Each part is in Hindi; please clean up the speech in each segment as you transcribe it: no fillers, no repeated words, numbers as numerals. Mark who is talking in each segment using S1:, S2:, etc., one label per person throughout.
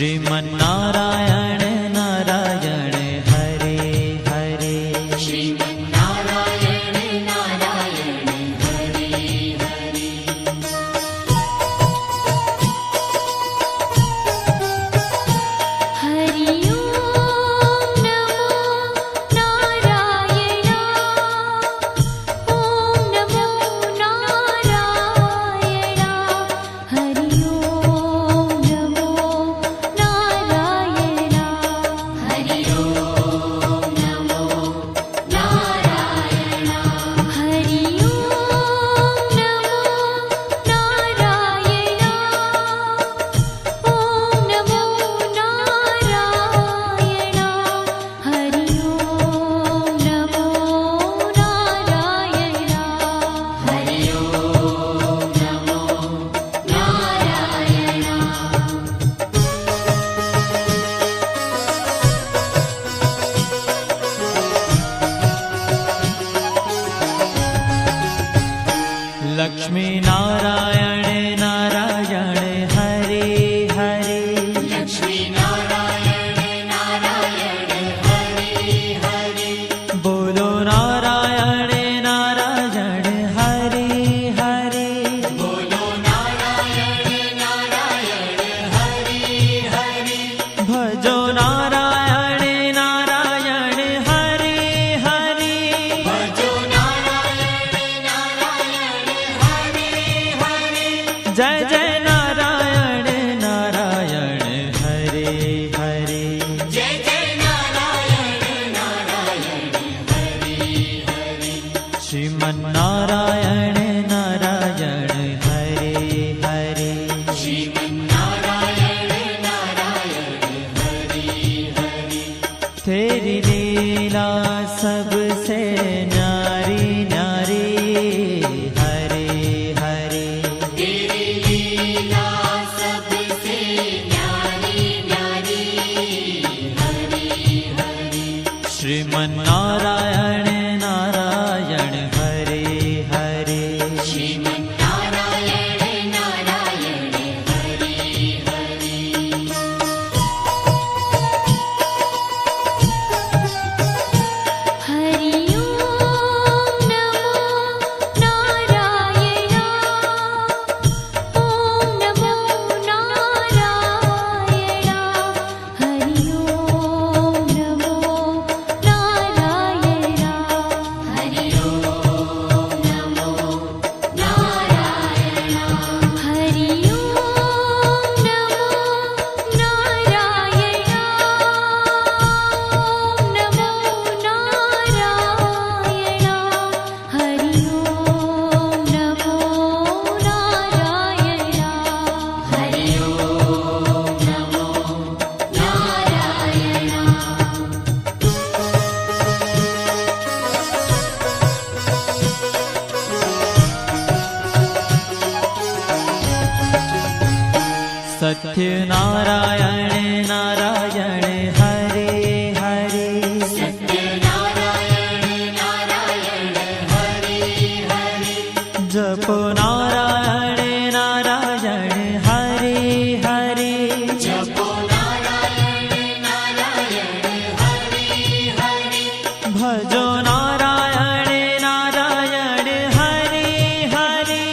S1: श्रीमन्नारायण नारायण हरे हरे।
S2: श्रीमन्नारायण नारायण हरे हरे। हरि ओम नमो नारायण। ओम नमो नारायण। हरि ओम नमो नारायण। हरि ओम नमो नारायण। हरि ओम नमो नारायण। ओम नमो नारायण। हरि ओम नमो नारायण। हरि ओम नमो नारायण।
S1: लक्ष्मी नारायण नारायण हरे हरे।
S2: लक्ष्मी नारायण नारायण हरे हरे।
S1: बोलो नारायण नारायण हरे हरे।
S2: बोलो नारायण नारायण हरे हरे।
S1: भजो नारायण नारायण हरे हरे।
S2: भजो नारायण नारायण हरे हरे।
S1: जय जय नारायण नारायण हरे हरे।
S2: जय जय नारायण नारायण हरे हरे।
S1: श्रीमन्नारायण नारायण हरे हरे।
S2: श्रीमन्नारायण नारायण हरे हरे।
S1: तेरी लीला सबसे न्यारी न्यारी हरे हरे।
S2: तेरी लीला सबसे न्यारी न्यारी हरे हरे।
S1: श्रीमन्नारायण नारायण हरे हरे।
S2: श्रीमन्नारायण नारायण हरे हरे। हरि ओम नमो नारायण। ओम नमो नारायण। हरि ओम नमो नारायण। हरि ओम नमो नारायण। हरि ओम नमो नारायण। ओम नमो नारायण। हरि ओम नमो नारायण। हरि ओम नमो
S1: सत्य नारायण नारायण हरे हरे।
S2: सत्यनारायण नारायण हरे हरे।
S1: जपो नारायण नारायण हरे हरे।
S2: जपो नारायण नारायण हरे हरे।
S1: भजो नारायण नारायण हरे हरे।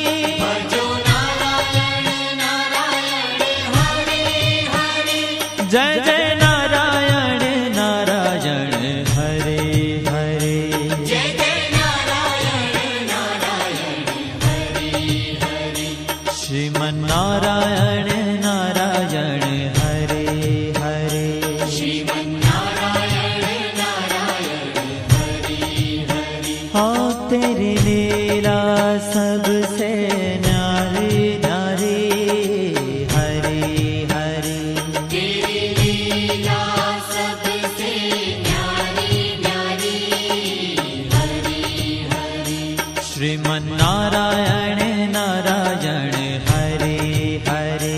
S2: भजो नारायण नारायण हरे हरे।
S1: जय जय नारायण नारायण हरे हरे।
S2: जय जय नारायण नारायण हरे हरे।
S1: श्रीमन्नारायण नारायण हरे हरे।
S2: श्रीमन्नारायण नारायण हरे हरे।
S1: हाँ तेरी लीला सबसे न्यारी न्यारी हरे हरे।
S2: तेरी लीला सबसे न्यारी न्यारी हरे हरे।
S1: श्रीमन्नारायण नारायण हरे हरे।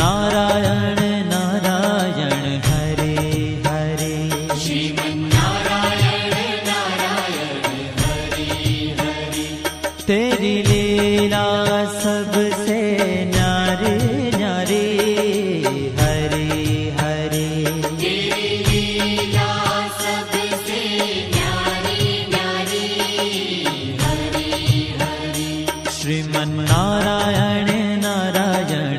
S1: નારાયણ નારાયણ હરે હરે
S2: શ્રીમન્નારાયણ નારાયણ હરિ હરિ
S1: तेरी लीला सबसे न्यारी न्यारी हरे हरे
S2: तेरी लीला सबसे न्यारी न्यारी हरि हरि
S1: श्रीमन्नारायण नारायण